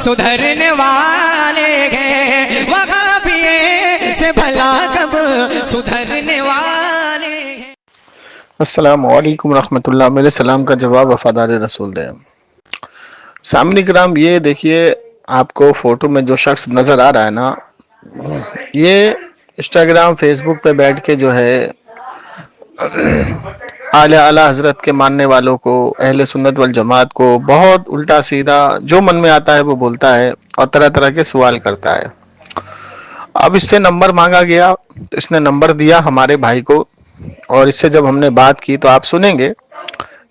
सुधरने वाले हैं, वहाबिये से भला कब सुधरने वाले हैं। अस्सलामु अलैकुम रहमतुल्लाह। मेरे सलाम का जवाब वफादार रसूल दें। सामने कराम, ये देखिए, आपको फोटो में जो शख्स नजर आ रहा है ना, ये इंस्टाग्राम फेसबुक पे बैठ के जो है आले आला हजरत के मानने वालों को, अहले सुन्नत वल जमात को बहुत उल्टा सीधा जो मन में आता है वो बोलता है और तरह तरह के सवाल करता है। अब इससे नंबर मांगा गया तो इसने नंबर दिया हमारे भाई को, और इससे जब हमने बात की तो आप सुनेंगे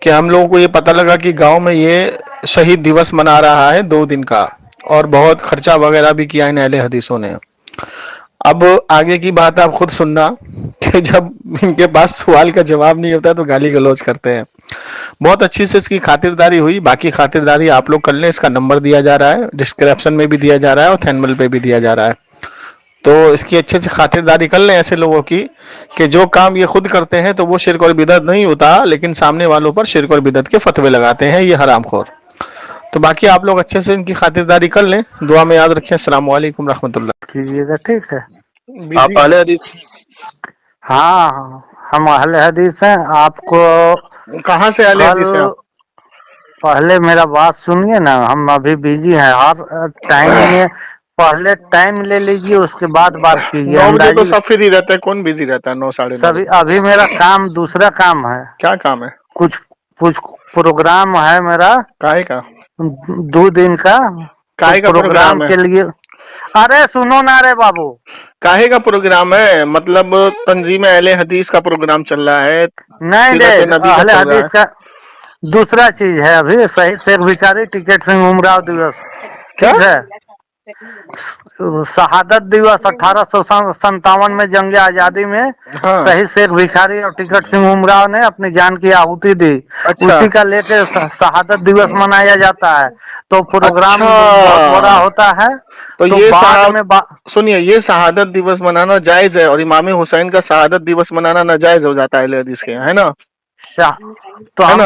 कि हम लोगों को ये पता लगा कि गांव में ये शहीद दिवस मना रहा है 2 दिन का, और बहुत खर्चा वगैरह भी किया इन अहले हदीसों ने। अब आगे की बात आप खुद सुनना कि जब इनके पास सवाल का जवाब नहीं होता तो गाली गलौज करते हैं। बहुत अच्छी से इसकी खातिरदारी हुई, बाकी खातिरदारी आप लोग कर लें। इसका नंबर दिया जा रहा है, डिस्क्रिप्शन में भी दिया जा रहा है और थैनमल पे भी दिया जा रहा है, तो इसकी अच्छे से खातिरदारी कर लें ऐसे लोगों की कि जो काम ये खुद करते हैं तो वो शिर्क और बिदअत नहीं होता, लेकिन सामने वालों पर शिर्क और बिदअत के फतवे लगाते हैं, ये हरामखोर। तो बाकी आप लोग अच्छे से इनकी खातिरदारी कर लें, दुआ में याद रखें। अस्सलाम वालेकुम रहमतुल्लाह। कीजिएगा, ठीक है। आप अहले हदीस? हाँ, हम अहले हदीस हैं। आपको कहाँ से अहले हदीस हैं आप? पहले मेरा बात सुनिए ना, हम अभी बिजी हैं। हर टाइम में पहले टाइम ले लीजिए, उसके बाद बात कीजिए। 9 बजे तो सब फ्री रहता है, कौन बिजी रहता है 9 साढ़े 9? सभी अभी मेरा काम दूसरा काम है। क्या काम है? कुछ कुछ प्रोग्राम है मेरा। काहे का? 2 दिन का। काहे का प्रोग्राम के लिए। अरे सुनो ना रे बाबू, काहे का प्रोग्राम है? मतलब तंजीम अहले हदीस का प्रोग्राम चल रहा है? नहीं रे, अहले हदीस का दूसरा चीज है। अभी सही शेख भिखारी टिकट सिंह उमराव दिवस, ठीक है। शहादत दिवस 1857 में जंग आजादी में शहीद शेख भिखारी और टिकट सिंह उमराव ने अपनी जान की आहुति दी। अच्छा। उसी का लेकर शहादत दिवस मनाया जाता है। तो प्रोग्राम बहुत बड़ा होता है। तो ये सुनिए, ये शहादत दिवस मनाना जायज है और इमाम हुसैन का शहादत दिवस मनाना नाजायज हो जाता है अहले हदीस के, है ना? तो हम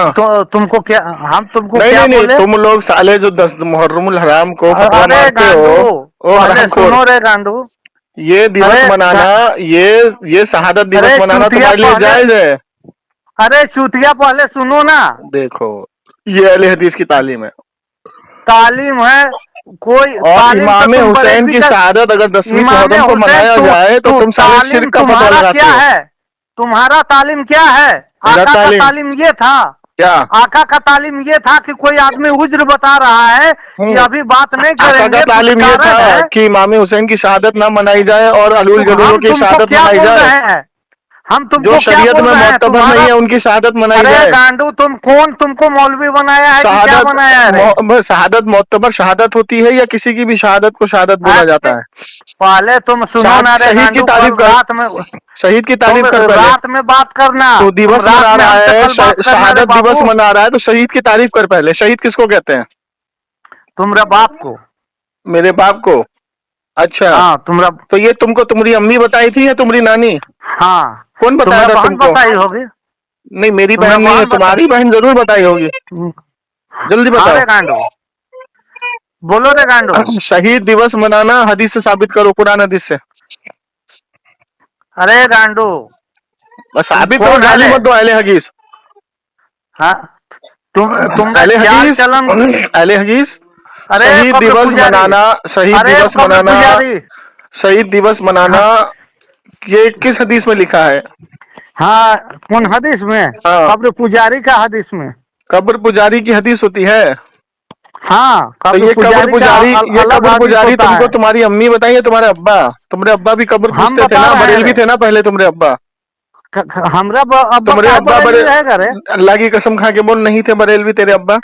तुमको क्या, हम तुमको नहीं, क्या नहीं, बोले? तुम लोग साले जो 10 मुहर्रमुल हराम को फतवा मारते हो, सुनो रे गांडू, ये दिवस मनाना, ये शहादत दिवस मनाना तुम्हारे लिए जायज है? अरे चूतिया, पहले सुनो ना। देखो, ये अहले हदीस की तालीम है, तालीम है कोई। और इमाम हुसैन की शहादत अगर 10वीं मुहर्रम को मनाया जाए तो तुम सारे शिर्क का फतवा लगाते हो। क्या है तुम्हारा तालीम? क्या है? आका का तालीम ये था क्या? आका का तालीम ये था कि कोई आदमी उज्र बता रहा है कि अभी बात नहीं करेंगे। आका का तालीम ये था कि इमाम हुसैन की शहादत ना मनाई जाए और अलूल जलूल की शहादत मनाई जाए। हम तुमको जो शरीयत में मोतबर नहीं है उनकी शहादत मनाई जाए। अरे गांडू, तुमको मौलवी बनाया है? क्या बनाया है? शहादत मोतबर शहादत होती है या किसी की भी शहादत को शहादत बोला जाता है? पहले तुम सुनो ना रे, शहीद की तारीफ कर, शहीद की तारीफ कर, रात में बात करना। तो दिवस मना रहा है, शहादत दिवस मना रहा है, तो शहीद की तारीफ कर पहले। शहीद किसको कहते हैं? तुम्हारे बाप को। मेरे बाप को? अच्छा। हाँ, तुम्हारा। तो ये तुमको तुम्हारी अम्मी बताई थी या तुम्हारी नानी? हाँ। कौन बताया था तुमको? बताई होगी। नहीं, मेरी बहन नहीं है, तुम्हारी बहन जरूर बताई होगी। जल्दी बताओ। गांडू बोलो रे गांडू। शहीद दिवस मनाना हदीस से साबित करो, कुरान हदीस से। अरे गांडू, बस साबित करो, गाली मत दो अहले हदीस। हाँ, तुम अहले हदीस, अहले हदीस। शहीद दिवस मनाना, शहीद दिवस मनाना, शहीद दिवस मनाना, ये किस हदीस में लिखा है? हाँ, कौन हदीस में? कब्र पुजारी का हदीस में। कब्र पुजारी की हदीस होती है? हाँ। तो ये कब्र पुजारी तुमको तुम्हारी अम्मी बताई है? तुम्हारे अब्बा? तुम्हारे अब्बा भी कब्र पूजते थे ना? बरेलवी थे ना पहले तुम्हारे अब्बा? तुम्हारे अब्बा अल्लाह की कसम खा के बोल, नहीं थे बरेलवी तेरे अब्बा?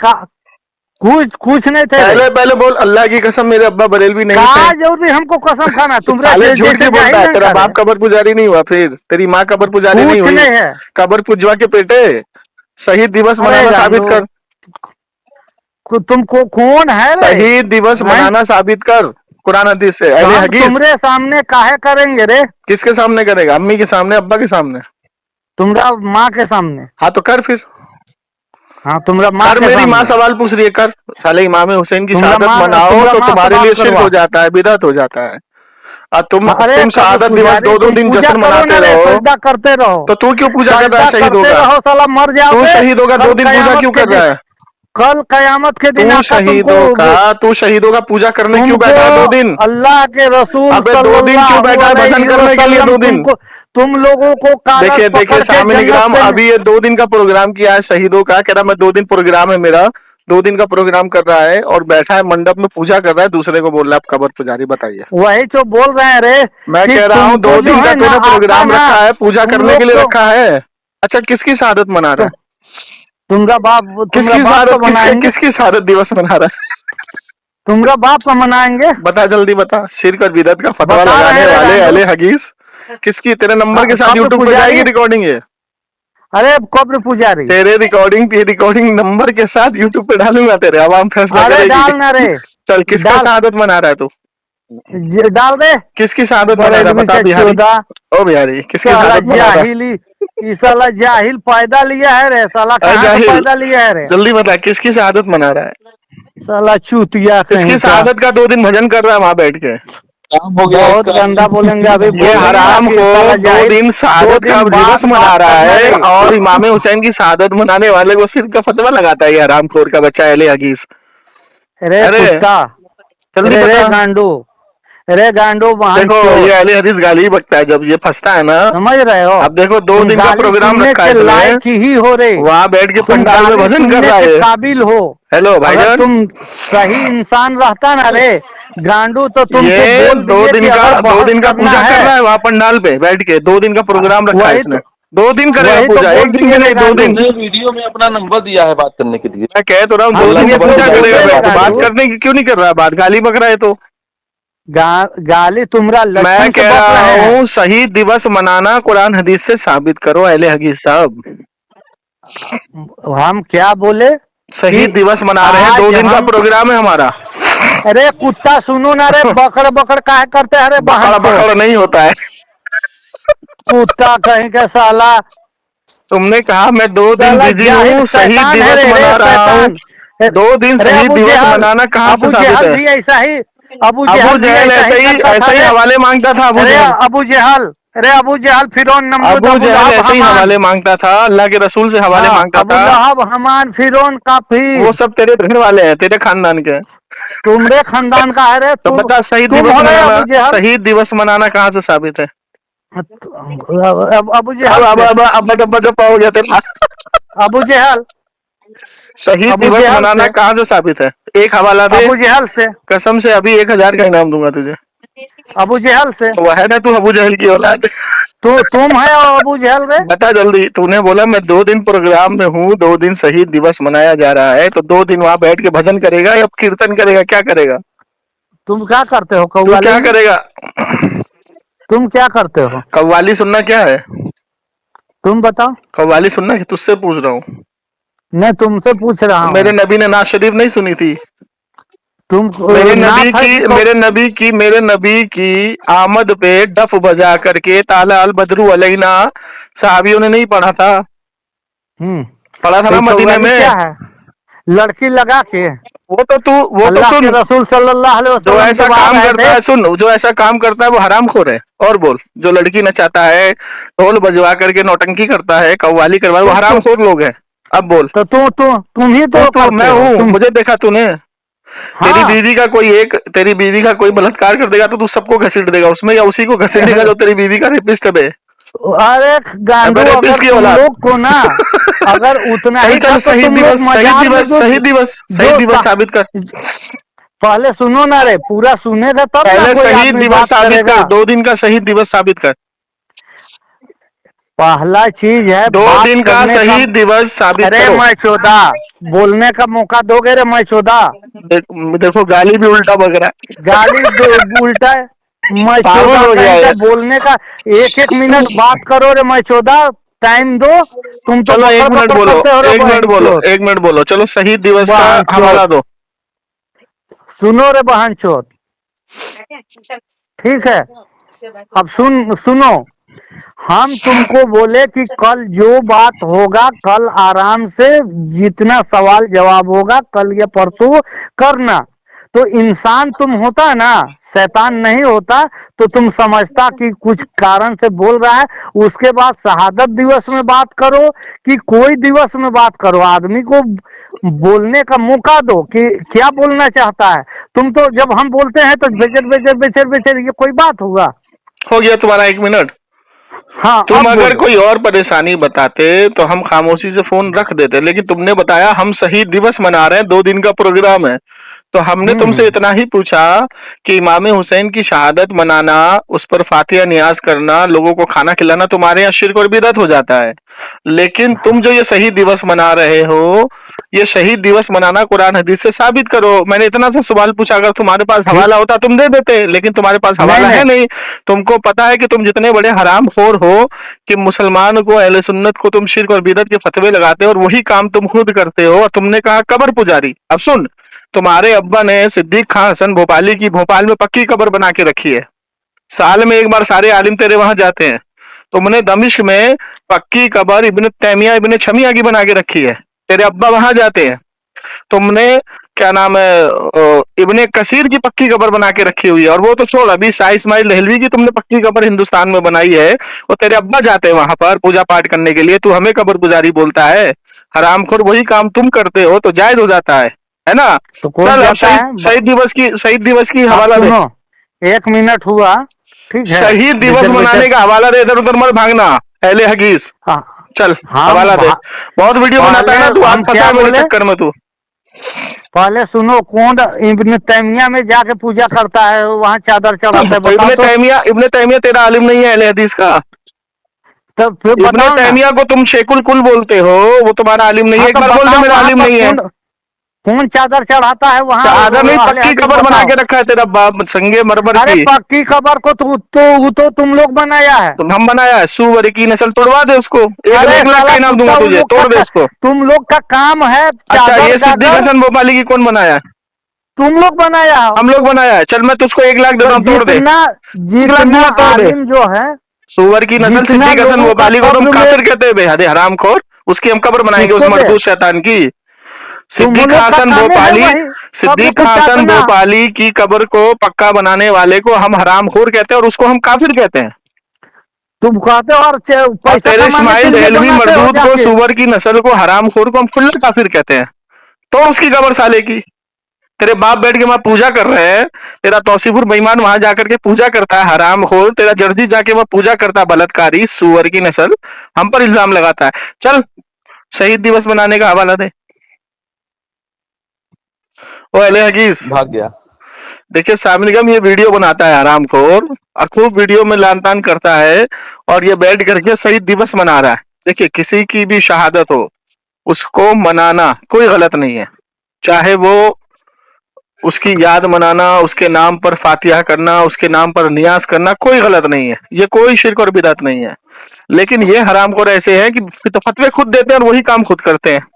कुछ नहीं थे। पहले बोल, अल्लाह की कसम मेरे अब्बा बरेलवी नहीं थे। जरूरी हमको कसम खाना? तुम साले झूठ क्यों बोलता है? तेरा बाप कब्र पुजारी नहीं हुआ, फिर तेरी माँ कब्र पुजारी नहीं हुई? कब्र पुजवा के पेटे शहीद दिवस मनाना साबित कर। तुमको कौन है? शहीद दिवस मनाना साबित कर कुरान हदीस से। अहले हदीस तुम्हारे सामने काहे करेंगे रे? किसके सामने करेगा? अम्मी के सामने, अब्बा के सामने, तुम्हारा माँ के सामने। हाँ तो कर फिर। हाँ, तुम्हारा माँ कर, के मेरी माँ सामने। सवाल पूछ रही है, कर। साले इमाम हुसैन की तुम्हारा शहादत माँ मनाओ तुम्हारा तो माँ से तुम्हारे लिए बात शिर्क करवा। हो जाता है, बिदअत हो जाता है। और अरे तुम कब्र शहादत दिवस पुजारी, 2-2 तुम दिन पूजा जश्न करो ना मनाते रे, रहो, सजदा करते रहो। तो तू क्यों पूजा कर रहा है सजदा शहीदों करते का? रहो, साला मर तू जाओगे। शहीदों का कल 2 दिन पूजा कयामत क्यों के कर दिन, रहा है? कल कयामत के दिन तू आका तुमको, शहीदों का पूजा करने क्यों तुमको बैठा है 2 दिन? अल्लाह के रसूल अबे 2 दिन क्यों सल्लल्लाहु बैठा है भजन अलैहि करने के लिए वसल्लम 2 दिन? तुमको, तुम लोगों को कागज देखिए देखिए पकड़ के सामने जन्नत निगराम, से। अभी ये 2 दिन का प्रोग्राम किया है शहीदों का, कह रहा मैं 2 दिन प्रोग्राम है मेरा, 2 दिन का प्रोग्राम कर रहा है और बैठा है मंडप में पूजा कर रहा है, दूसरे को बोल रहा है आप कब्र पुजारी। बताइए। वही जो बोल रहे हैं रे, मैं कि कह रहा हूँ तुमको 2 जो दिन का है ना तूने आका प्रोग्राम ना, रखा है, पूजा तुम करने के लोग लिए को, रखा है। अच्छा, किसकी शहादत मना रहा है? तुम्हारा बाप तो बनाएंगे, किसकी शहादत दिवस मना रहा है? तुम्हारा बाप तो मनाएंगे। बता, जल्दी बता। शिर्क और बिदअत का फतवा बता रहे लगाने हैं रे वाले गांडू। अहले हदीस। किसकी? तेरे नंबर के साथ कब्र यूट्यूब पे पुजारी, जाएगी रिकॉर्डिंग ये। अरे कब्र पुजारी। तेरे रिकॉर्डिंग नंबर के साथ यूट्यूब पे डालूंगा तेरे, आवाम फैसला अरे करेगी। डाल ना रे, चल, किसका डाल, शहादत मना रहा है तू? डाल दे। किसकी शहादत मना रहा है? बरेलवी बता से बिहारी। 14, ओ बिहारी, किसकी साला शहादत मना रहा जाहिली, ये साला जाहिल पैदा लिया है रे, साला है? कहाँ से जाहिल, पैदा लिया है रे? जल्दी बता किसकी शहादत मना रहा है? साला चूतिया किसकी कहीं का। शहादत का 2 दिन भजन कर रहा है वहां बैठ के? काम हो गया बहुत इसका। गंदा बोलेंगे, अभी ये बोल रहे ना हराम कि को साला 2 जाहिल। दिन 2 शहादत का दिन दिवस बाद मना बात रहा करना है रे। और इमाम हुसैन की शहादत मनाने वाले को सिर्फ का फतवा लगाता है। ये हराम खोर का बच्चा अहले हदीस। रे अरे कुत्ता, जल्दी रे बता। गांडू, रे गांडू बहन देखो ये चोद। अहले हदीस गाली बकता है जब ये फंसता है ना। समझ रहे हो? अब देखो 2 तुम दिन का गाली प्रोग्राम सुनने रखा है के इसने, लायक ही हो रे, वहां बैठ के तुम पंडाल में गाली भजन कर सुनने रहा के है। काबिल हो। हेलो अगर भाईजान, तुम सही इंसान रहता ना रे गांडू, तो तुमको ये बोल 2 दिए कि दिन का अगर बहस करना पूजा कर है। रहा है वहां पंडाल पे बैठ के। 2 दिन का प्रोग्राम रखा है वही इसने, तो 2 दिन करेगा वही तो पूजा, बोल 1 दिन दिए भी रे नहीं, 2 गांडू। दिन। उसने वीडियो में अपना नंबर दिया है बात करने के लिए। मैं कह तो रहा हूँ 2 हम दिन की ये पूजा बोल करेगा दिए रे बैठ के, बात गांडू। करने की क्यों नहीं कर रहा है? बात गाली बक रहा है तो। गाली तुम्हारा मैं लक्षण से कह बक रहा रहे हैं। हूँ शहीद दिवस मनाना कुरान हदीस से साबित करो अहले हदीस साहब। हम क्या बोले कि शहीद दिवस मना रहे हैं, 2 आज दिन का हम, प्रोग्राम है हमारा। अरे कुत्ता सुनो ना रे, बकड़ बकड़ काहे करते हैं रे बहन बकड़ चोद। बकड़ नहीं होता है। कुत्ता कहीं का साला, तुमने कहा मैं 2 दिन साला बिजी जाहिल हूँ, शहीद शैतान है दिवस रे, मना रहा हूँ। शैतान। 2 दिन अरे शहीद अबू दिवस जहल, मनाना कहाँ से अबू साबित जहल है? भी ऐसा ही, अबू अबू जहल भी जहल ऐसा ही करता था ऐसे ही रे। हवाले मांगता था अबू अरे जहल। अबू जहल, अरे अबू जहल, फिरौन, नमरूद, अबू अबू जहल लहब, ऐसे ही हमान। हवाले मांगता था, अल्लाह के रसूल से हवाले हाँ, मांगता अबू था। लहब, हमान, फिरौन, वो काफिर। सब तेरे घर वाले हैं, तेरे खानदान के हैं। तुमरे खानदान का है रे तो तू। बता शहीद तुम दिवस हो रे मनाना, अबू जहल। शहीद दिवस मनाना कहाँ से साबित है? अबू जहल से, अब जब हो गया तेरा। अबू जहल, शहीद अबू दिवस जहल मनाना से, कहाँ से साबित है? एक हवाला दे, अबू जहल से, कसम से अभी 1000 का इनाम दूंगा तुझे। अबू जहल से। वो है ना तू अबू जहल की औलाद। तुम है अबू जहल रे। बता जल्दी। तूने बोला मैं 2 दिन प्रोग्राम में हूँ, 2 दिन शहीद दिवस मनाया जा रहा है, तो 2 दिन वहां बैठ के भजन करेगा या कीर्तन करेगा? क्या करेगा? तुम क्या करते हो तू कव्वाली क्या में? करेगा? तुम क्या करते हो? कव्वाली सुनना क्या है? तुम बताओ। कव्वाली सुनना है, तुझसे पूछ रहा हूँ। मैं तुमसे पूछ रहा मेरे हूँ। नबी ने नाज शरीफ नहीं सुनी थी? तुम मेरे नबी नाथ है की कि मेरे नबी की आमद पे डफ बजा करके ताला अल बदरू अलैना साहबियों ने नहीं पढ़ा था? पढ़ा था तो ना ये मदीने कव्वाली क्या में? है? लड़की लगा के वो तो अल्लाह के सुन। रसूल सल्लल्लाहु अलैहि जो वसल्लम ऐसा दुआ काम रहे करता थे। है, सुन, जो ऐसा काम करता है वो हरामखोर है। और बोल, जो लड़की नचाता है, ढोल बजवा करके नौटंकी करता है, कव्वाली करवा है, वो तो हरामखोर लोग हैं। अब बोल। तो तुम ही तू तो तो करते मैं हो हूँ, तुम। मुझे देखा तूने? हाँ, तेरी बीवी का कोई बलात्कार कर देगा तो तू सबको घसीट देगा उसमें, या उसी को घसीटेगा जो तेरी बीवी का रेपिस्ट है बे? अरे गांडू, अबे रेपिस्ट अगर की तुम औलाद। लोग को ना, अगर उतना चल ही था चल, तो तुम लोग मजार में जो शहीद दिवस साबित कर। पहले सुनो ना रे, पूरा सुनेगा तब ना पहले कोई शहीद आदमी दिवस बात साबित करेगा। कर, 2 दिन का शहीद दिवस साबित कर। पहला चीज है 2 बात दिन का करने का। शहीद दिवस साबित अरे करो। मैं चौदा, बोलने का मौका दोगे रे मैं चौदा? देखो गाली भी उल्टा बक रहा है। गाली उल्टा है। मैं पागल चौदह हो गया कहीं का है। बोलने का, 1-1 मिनट बात करो रे मैं चौदह, टाइम दो। तुम तो चलो बकर 1 मिनट बकर बोलो, करते हो रे 1 मिनट बहन बोलो, चोद। 1 मिनट बोलो। चलो शहीद दिवस का बहन हवाला चोद, दो। सुनो रे बहन चोद। ठीक है, अब सुनो। हम तुमको बोले कि कल जो बात होगा कल आराम से जितना सवाल जवाब होगा कल या परसों करना। तो इंसान तुम होता है ना, शैतान नहीं होता तो तुम समझता कि कुछ कारण से बोल रहा है। उसके बाद शहादत दिवस में बात करो कि कोई दिवस में बात करो, आदमी को बोलने का मौका दो कि क्या बोलना चाहता है। तुम तो जब हम बोलते हैं तो बेचर बेचर बेचर बेचर, ये कोई बात होगा? हो गया तुम्हारा 1 मिनट। हाँ, तुम अब अगर बोलो। कोई और परेशानी बताते तो हम खामोशी से फोन रख देते, लेकिन तुमने बताया हम शहीद दिवस मना रहे हैं, 2 दिन का प्रोग्राम है। तो हमने तुमसे इतना ही पूछा कि इमाम हुसैन की शहादत मनाना, उस पर फातिहा नियाज करना, लोगों को खाना खिलाना तुम्हारे यहाँ शिर्क और बिदअत हो जाता है। लेकिन तुम जो ये शहीद दिवस मना रहे हो, ये शहीद दिवस मनाना कुरान हदीस से साबित करो। मैंने इतना सा सवाल पूछा, अगर तुम्हारे पास हवाला होता तुम दे देते, लेकिन तुम्हारे पास हवाला है नहीं। तुमको पता है कि तुम जितने बड़े हरामखोर हो कि मुसलमान को, अहले सुन्नत को तुम शिर्क और बिदअत के फतवे लगाते हो, और वही काम तुम खुद करते हो। और तुमने कहा कब्र पुजारी। अब सुन, तुम्हारे अब्बा ने सिद्दीक खान हसन भोपाली की भोपाल में पक्की कब्र बना के रखी है। साल में एक बार सारे आलिम तेरे वहां जाते हैं। तुमने दमिश्क में पक्की कब्र इब्न तैमिया इब्न छमिया की बना के रखी है, तेरे अब्बा वहां जाते हैं। तुमने क्या नाम है, इब्ने कसीर की पक्की कब्र बना के रखी हुई है। और वो तो छोड़, अभी शाह इस्माइल देहलवी की तुमने पक्की कब्र हिंदुस्तान में बनाई है, और तेरे अब्बा जाते हैं वहां पर पूजा पाठ करने के लिए। तू हमें कब्र गुजारी बोलता है? हरामखोर, वही काम तुम करते हो तो जायज हो जाता है ना? तो कौन चल अब जाता है? शहीद दिवस की आप हवाला दे। सुनो, 1 मिनट हुआ, ठीक है? शहीद दिवस बेचर मनाने बेचर, का हवाला दे, इधर उधर मत भागना अहले हदीस। हाँ, चल हम हवाला दे। बहुत वीडियो बनाता है ना तू, आज हम फंसा क्या है मेरे बोले? चक्कर में तू। पहले सुनो, कौन इब्न तैमिया में जाके पूजा करता है, वहाँ चादर चढ़ाता है? तो बताओ तो। इब्ने तैमिया तेरा आलिम नहीं है अहले हदीस का। तो फिर इब्ने बताओ ना। तैमिया को तुम शेखुल कुल बोलते हो, वो तुम्हारा आलिम नहीं है। हाँ एक तो बार बोल दे बताओ मेरा वहाँ आलिम पर नहीं है। कौन चादर चढ़ाता है वहाँ? चादर नहीं, अहले पक्की हदीस कब्र बना बताओ। के रखा है तेरा बाप, संगे मरमर अरे की। पक्की कबर को तो तुम लोग बनाया है। हम बनाया है? सुअर की नस्ल, तोड़वा दे उसको। एक अरे 1 लाख का साला इनाम दूंगा कुत्ता, तुझे, तोड़ दे उसको। तुम लोग का काम है अच्छा, चादर ये सिद्दीक गागर, हसन भोपाली की कौन बनाया है? तुम लोग बनाया हो। हम लोग बनाया है। चल मैं तुझको 1 लाख देता तो हूँ, तोड़ दे। 1 लाख जितना दूंगा, तोड़ दे। आलिम जो है, सुअर की नस्ल जितना सिद्दीक हसन लोगों का भोपाली को तुम कब्र में, काफिर कहते हैं बेहद हरामखोर। उसकी हम कब्र बनाएंगे, उस किसको दे? मरदूद शैतान की। तुम सिद्दीक लोग का हासन कामे है भोपाली, वही कब्र सिद्दीक को हासन चाटना। भोपाली की कब्र को पक्का बनाने वाले को हम हरामखोर कहते हैं, और उसको हम काफिर कहते हैं। तुम कहते हो और और पैसा तेरे कमाने के इस्माइल लिए देहलवी बनाते हो मरदूद को, जाके। सुअर की नस्ल को, हरामखोर को हम खुल्ला काफिर कहते हैं। तो उसकी कब्र साले की, तेरे बाप बैठ के वहां पूजा कर रहे हैं। तेरा तौसीफुर बेईमान वहां जाकर के पूजा करता है, हरामखोर। तेरा जर्जी जाके वहां पूजा करता है, बलात्कारी सुअर की नस्ल। हम पर इल्जाम लगाता है। चल शहीद दिवस मनाने का हवाला दे। ओ अहले हदीस, भाग गया। देखिए सामने निगम ये वीडियो बनाता है हरामखोर, और खूब वीडियो में लान तान करता है, और ये बैठ करके शहीद दिवस मना रहा है। देखिए किसी की भी शहादत हो, उसको मनाना कोई गलत नहीं है। चाहे वो उसकी याद मनाना, उसके नाम पर फातिहा करना, उसके नाम पर नियाज करना, कोई गलत नहीं है। ये कोई शिर्क और बिदअत नहीं है। लेकिन ये हरामखोर ऐसे हैं कि फतवे खुद देते हैं और वही काम खुद करते हैं।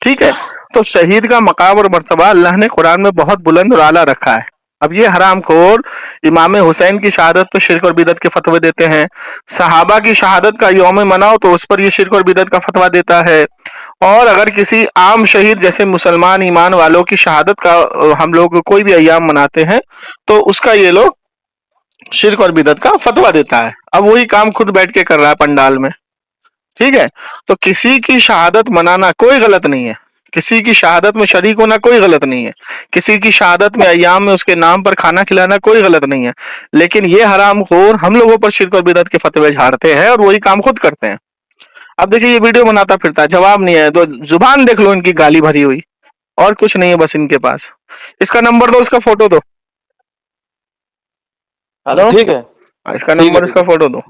ठीक है? तो शहीद का मकाम और मर्तबा अल्लाह ने कुरान में बहुत बुलंद और आला रखा है। अब ये हरामखोर इमाम हुसैन की शहादत पर शिर्क और बिदअत के फतवे देते हैं। सहाबा की शहादत का यौम मनाओ तो उस पर ये शिर्क और बिदअत का फतवा देता है। और अगर किसी आम शहीद जैसे मुसलमान ईमान वालों की शहादत का हम लोग कोई भी अय्याम मनाते हैं, तो उसका ये लोग शिर्क और बिदअत का फतवा देता है। अब वही काम खुद बैठ के कर रहा है पंडाल में। ठीक है? तो किसी की शहादत मनाना कोई गलत नहीं है, किसी की शहादत में शरीक होना कोई गलत नहीं है, किसी की शहादत में अय्याम में उसके नाम पर खाना खिलाना कोई गलत नहीं है। लेकिन ये हरामखोर हम लोगों पर शिर्क और बिदअत के फतवे झाड़ते हैं और वही काम खुद करते हैं। अब देखिए ये वीडियो बनाता फिरता है, जवाब नहीं है, तो जुबान देख लो इनकी गाली भरी हुई, और कुछ नहीं है बस इनके पास। इसका नंबर दो, इसका फोटो दो। हेलो, ठीक है। इसका ठीक है, नंबर, ठीक इसका है। फोटो दो।